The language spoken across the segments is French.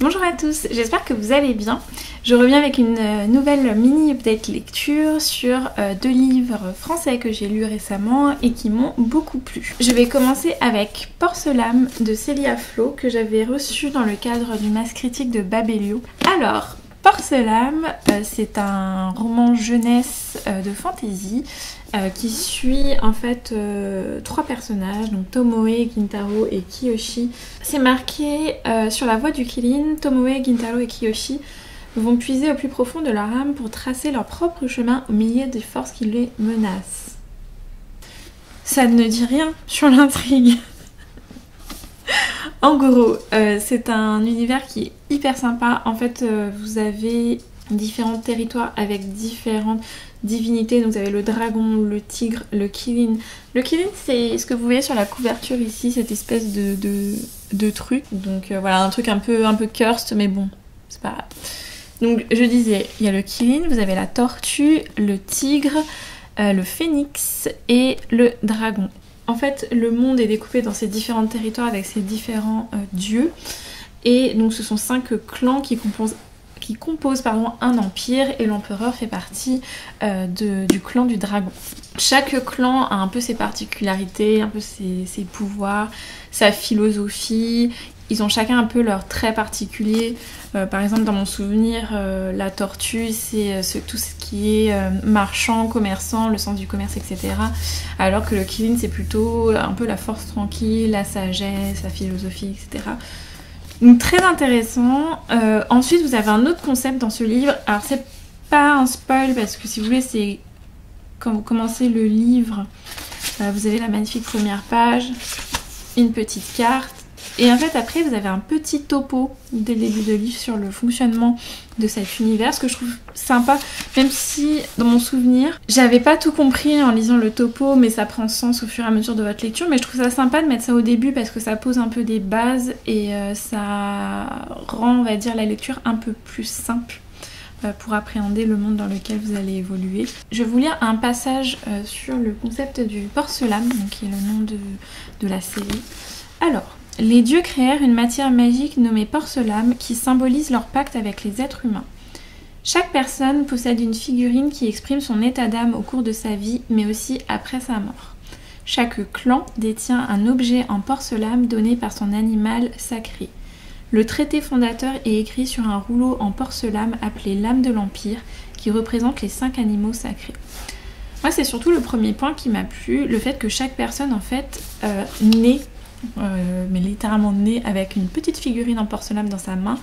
Bonjour à tous, j'espère que vous allez bien. Je reviens avec une nouvelle mini update lecture sur deux livres français que j'ai lus récemment et qui m'ont beaucoup plu. Je vais commencer avec Porcelame de Célia Flo que j'avais reçu dans le cadre du Mass Critique de Babelio. Alors, Porcelame, c'est un roman jeunesse de fantasy qui suit en fait trois personnages, donc Tomoe, Gintaro et Kiyoshi. C'est marqué sur la voie du Kirin, Tomoe, Gintaro et Kiyoshi vont puiser au plus profond de leur âme pour tracer leur propre chemin au milieu des forces qui les menacent. Ça ne dit rien sur l'intrigue. En gros, c'est un univers qui est hyper sympa. En fait, vous avez différents territoires avec différentes divinités. Donc vous avez le dragon, le tigre, le kirin. Le kirin, c'est ce que vous voyez sur la couverture ici, cette espèce de truc. Donc voilà, un truc un peu cursed, mais bon, c'est pas grave. Donc je disais, il y a le kirin, vous avez la tortue, le tigre, le phénix et le dragon. En fait, le monde est découpé dans ces différents territoires avec ces différents dieux. Et donc ce sont 5 clans qui composent un empire et l'empereur fait partie du clan du dragon. Chaque clan a un peu ses particularités, un peu ses pouvoirs, sa philosophie. Ils ont chacun un peu leurs traits particuliers. Par exemple, dans mon souvenir, la tortue, c'est tout ce qui est marchand, commerçant, le sens du commerce, etc. Alors que le kirin, c'est plutôt un peu la force tranquille, la sagesse, la philosophie, etc. Donc très intéressant. Ensuite, vous avez un autre concept dans ce livre. Alors, c'est pas un spoil parce que si vous voulez, c'est quand vous commencez le livre, vous avez la magnifique première page, une petite carte. Et en fait après vous avez un petit topo dès le début de livre sur le fonctionnement de cet univers, ce que je trouve sympa, même si dans mon souvenir j'avais pas tout compris en lisant le topo, mais ça prend sens au fur et à mesure de votre lecture. Mais je trouve ça sympa de mettre ça au début parce que ça pose un peu des bases et ça rend, on va dire, la lecture un peu plus simple pour appréhender le monde dans lequel vous allez évoluer. Je vais vous lire un passage sur le concept du porcelame, donc qui est le nom de la série. Alors, les dieux créèrent une matière magique nommée porcelame qui symbolise leur pacte avec les êtres humains. Chaque personne possède une figurine qui exprime son état d'âme au cours de sa vie, mais aussi après sa mort. Chaque clan détient un objet en porcelame donné par son animal sacré. Le traité fondateur est écrit sur un rouleau en porcelame appelé l'âme de l'Empire, qui représente les 5 animaux sacrés. Moi, c'est surtout le premier point qui m'a plu, le fait que chaque personne, en fait, naît mais littéralement né avec une petite figurine en porcelame dans sa main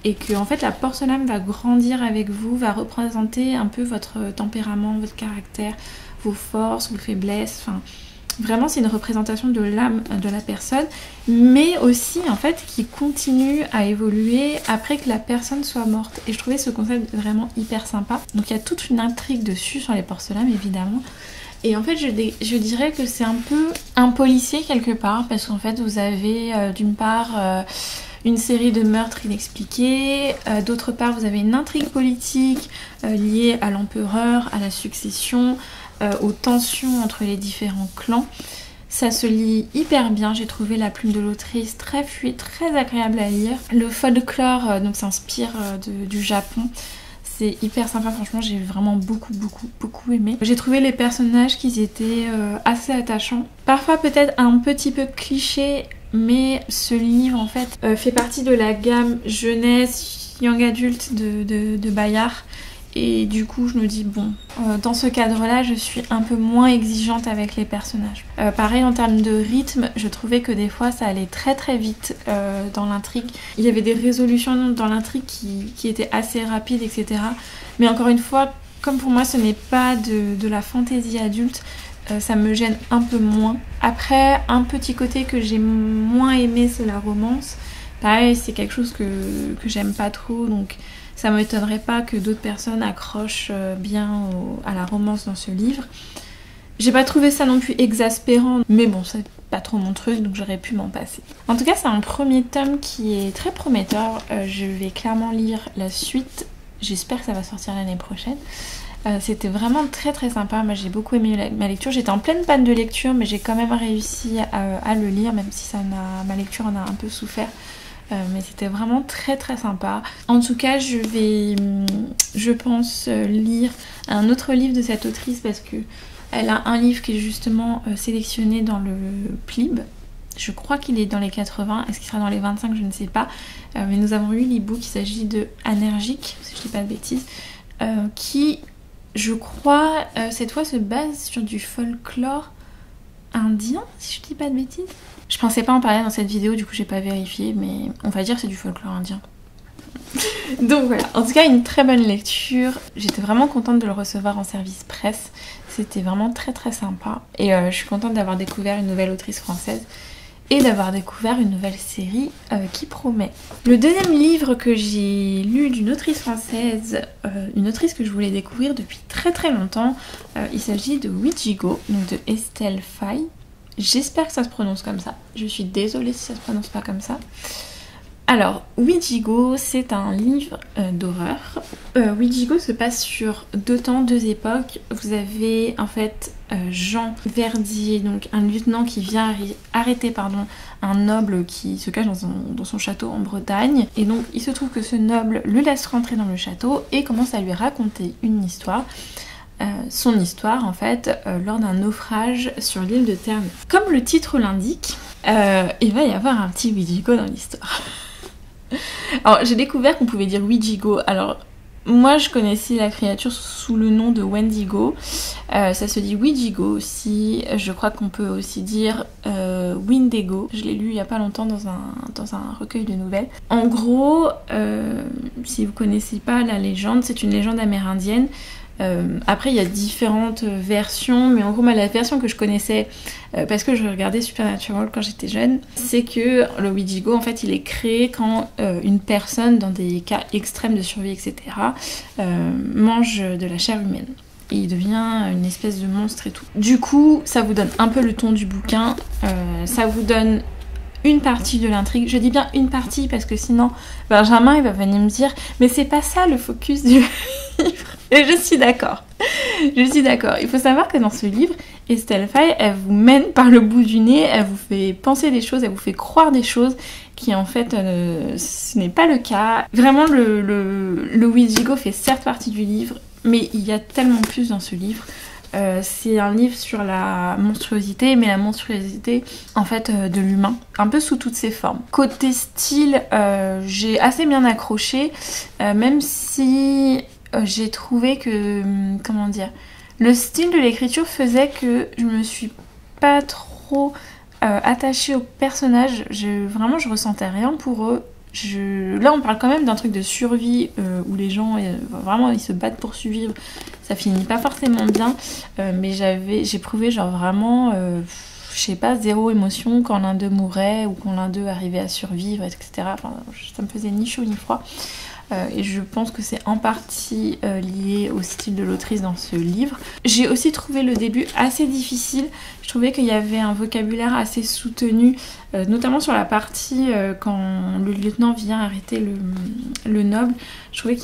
et que en fait la porcelame va grandir avec vous, va représenter un peu votre tempérament, votre caractère, vos forces, vos faiblesses, enfin vraiment c'est une représentation de l'âme de la personne, mais aussi en fait qui continue à évoluer après que la personne soit morte. Et je trouvais ce concept vraiment hyper sympa. Donc il y a toute une intrigue dessus sur les porcelames évidemment. Et en fait je dirais que c'est un peu un policier quelque part parce qu'en fait vous avez d'une part une série de meurtres inexpliqués, d'autre part vous avez une intrigue politique liée à l'empereur, à la succession, aux tensions entre les différents clans. Ça se lit hyper bien, j'ai trouvé la plume de l'autrice très fluide, très agréable à lire. Le folklore donc s'inspire du Japon. C'est hyper sympa, franchement j'ai vraiment beaucoup aimé. J'ai trouvé les personnages qui étaient assez attachants. Parfois peut-être un petit peu cliché, mais ce livre en fait fait partie de la gamme jeunesse, young adulte de Bayard. Et du coup je me dis bon, dans ce cadre là je suis un peu moins exigeante avec les personnages. Pareil en termes de rythme, je trouvais que des fois ça allait très vite dans l'intrigue. Il y avait des résolutions dans l'intrigue qui étaient assez rapides, etc. Mais encore une fois, comme pour moi ce n'est pas de la fantaisie adulte, ça me gêne un peu moins. Après, un petit côté que j'ai moins aimé, c'est la romance. Pareil, c'est quelque chose que j'aime pas trop, donc ça m'étonnerait pas que d'autres personnes accrochent bien à la romance dans ce livre. J'ai pas trouvé ça non plus exaspérant, mais bon, c'est pas trop mon truc, donc j'aurais pu m'en passer. En tout cas, c'est un premier tome qui est très prometteur. Je vais clairement lire la suite. J'espère que ça va sortir l'année prochaine. C'était vraiment très sympa. Moi, j'ai beaucoup aimé ma lecture. J'étais en pleine panne de lecture, mais j'ai quand même réussi à le lire, même si ma lecture en a un peu souffert. mais c'était vraiment très très sympa. En tout cas, je pense lire un autre livre de cette autrice parce que elle a un livre qui est justement sélectionné dans le PLIB. Je crois qu'il est dans les 80, est-ce qu'il sera dans les 25, je ne sais pas. Mais nous avons eu l'e-book, il s'agit de Anergique, si je dis pas de bêtises, qui, je crois, cette fois se base sur du folklore indien, si je dis pas de bêtises. Je pensais pas en parler dans cette vidéo, du coup j'ai pas vérifié, mais on va dire que c'est du folklore indien. Donc voilà, en tout cas une très bonne lecture. J'étais vraiment contente de le recevoir en service presse. C'était vraiment très très sympa. Et je suis contente d'avoir découvert une nouvelle autrice française et d'avoir découvert une nouvelle série qui promet. Le deuxième livre que j'ai lu d'une autrice française, une autrice que je voulais découvrir depuis très très longtemps, il s'agit de Ouijigo, donc de Estelle Faye. J'espère que ça se prononce comme ça. Je suis désolée si ça se prononce pas comme ça. Alors, Ouijigo, c'est un livre d'horreur. Ouijigo se passe sur 2 temps, 2 époques. Vous avez en fait Jean Verdier, donc un lieutenant qui vient arrêter un noble qui se cache dans son château en Bretagne. Et donc il se trouve que ce noble le laisse rentrer dans le château et commence à lui raconter une histoire. Son histoire en fait lors d'un naufrage sur l'île de Ternay. Comme le titre l'indique, il va y avoir un petit Ouijigo dans l'histoire. Alors j'ai découvert qu'on pouvait dire Ouijigo. Alors moi je connaissais la créature sous le nom de Wendigo. Ça se dit Ouijigo aussi. Je crois qu'on peut aussi dire Windego. Je l'ai lu il y a pas longtemps dans un recueil de nouvelles. En gros, si vous connaissez pas la légende, c'est une légende amérindienne. Après il y a différentes versions, mais en gros la version que je connaissais parce que je regardais Supernatural quand j'étais jeune, c'est que le Ouijigo en fait il est créé quand une personne dans des cas extrêmes de survie etc mange de la chair humaine. Et il devient une espèce de monstre et tout. Du coup ça vous donne un peu le ton du bouquin, ça vous donne une partie de l'intrigue. Je dis bien une partie parce que sinon Benjamin il va venir me dire mais c'est pas ça le focus du livre. Et je suis d'accord. Je suis d'accord. Il faut savoir que dans ce livre, Estelle Faye, elle vous mène par le bout du nez, elle vous fait penser des choses, elle vous fait croire des choses qui en fait ce n'est pas le cas. Vraiment le Ouijigo fait certes partie du livre, mais il y a tellement plus dans ce livre. C'est un livre sur la monstruosité, mais la monstruosité en fait de l'humain, un peu sous toutes ses formes. Côté style, j'ai assez bien accroché, même si j'ai trouvé que, comment dire, le style de l'écriture faisait que je me suis pas trop attachée aux personnages. Vraiment, je ressentais rien pour eux. Là, on parle quand même d'un truc de survie où les gens, vraiment, ils se battent pour survivre. Ça finit pas forcément bien, mais j'éprouvais genre vraiment, je sais pas, zéro émotion quand l'un d'eux mourait ou quand l'un d'eux arrivait à survivre, etc. Enfin, ça me faisait ni chaud ni froid. Et je pense que c'est en partie lié au style de l'autrice dans ce livre. J'ai aussi trouvé le début assez difficile. Je trouvais qu'il y avait un vocabulaire assez soutenu, notamment sur la partie quand le lieutenant vient arrêter le noble. Je trouvais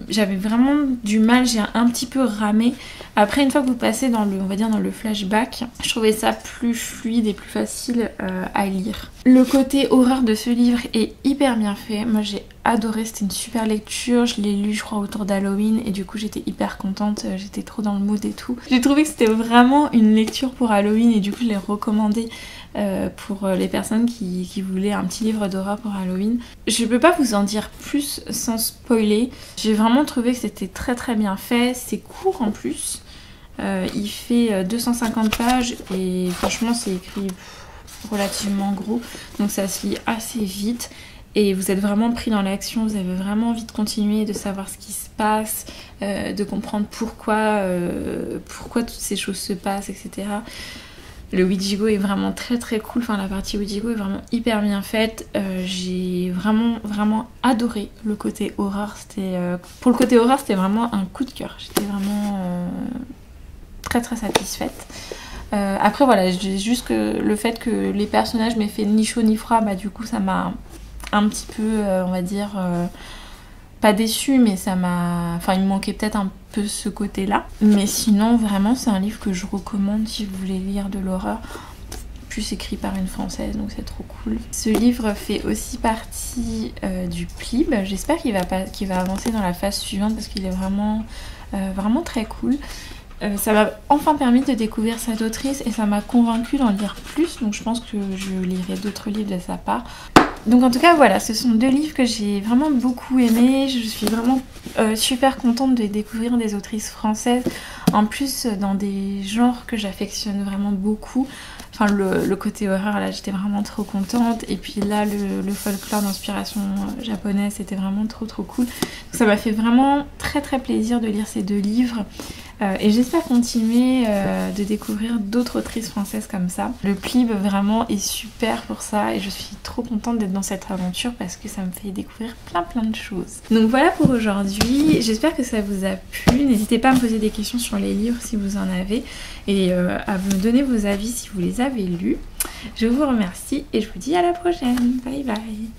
j'avais vraiment du mal, j'ai un petit peu ramé. Après, une fois que vous passez dans le flashback, je trouvais ça plus fluide et plus facile à lire. Le côté horreur de ce livre est hyper bien fait. Moi, j'ai adoré, c'était une super lecture. Je l'ai lu, je crois, autour d'Halloween et du coup, j'étais hyper contente. J'étais trop dans le mood et tout. J'ai trouvé que c'était vraiment une lecture pour Halloween et du coup, je l'ai recommandé pour les personnes qui voulaient un petit livre d'horreur pour Halloween. Je peux pas vous en dire plus sans spoiler. J'ai vraiment trouvé que c'était très très bien fait. C'est court en plus. Il fait 250 pages et franchement c'est écrit relativement gros, donc ça se lit assez vite et vous êtes vraiment pris dans l'action, vous avez vraiment envie de continuer, de savoir ce qui se passe, de comprendre pourquoi toutes ces choses se passent, etc. Le Ouijigo est vraiment très très cool, enfin la partie Ouijigo est vraiment hyper bien faite. J'ai vraiment adoré le côté horreur. Pour le côté horreur c'était vraiment un coup de cœur, j'étais vraiment très très satisfaite. Après voilà, j'ai juste que le fait que les personnages m'aient fait ni chaud ni froid, bah du coup ça m'a un petit peu, on va dire, pas déçue, mais ça m'a... Enfin il me manquait peut-être un peu ce côté-là. Mais sinon vraiment c'est un livre que je recommande si vous voulez lire de l'horreur. plus écrit par une française, donc c'est trop cool. Ce livre fait aussi partie du PLIB. J'espère qu'il va avancer dans la phase suivante parce qu'il est vraiment très cool. Ça m'a enfin permis de découvrir cette autrice et ça m'a convaincue d'en lire plus, donc je pense que je lirai d'autres livres de sa part. Donc en tout cas voilà, ce sont 2 livres que j'ai vraiment beaucoup aimés. Je suis vraiment super contente de découvrir des autrices françaises, en plus dans des genres que j'affectionne vraiment beaucoup. Enfin le côté horreur là, j'étais vraiment trop contente, et puis là le folklore d'inspiration japonaise, c'était vraiment trop cool. Donc, ça m'a fait vraiment très plaisir de lire ces 2 livres. Et j'espère continuer de découvrir d'autres autrices françaises comme ça. Le PLIB vraiment est super pour ça et je suis trop contente d'être dans cette aventure parce que ça me fait découvrir plein de choses. Donc voilà pour aujourd'hui, j'espère que ça vous a plu. N'hésitez pas à me poser des questions sur les livres si vous en avez et à me donner vos avis si vous les avez lus. Je vous remercie et je vous dis à la prochaine. Bye bye.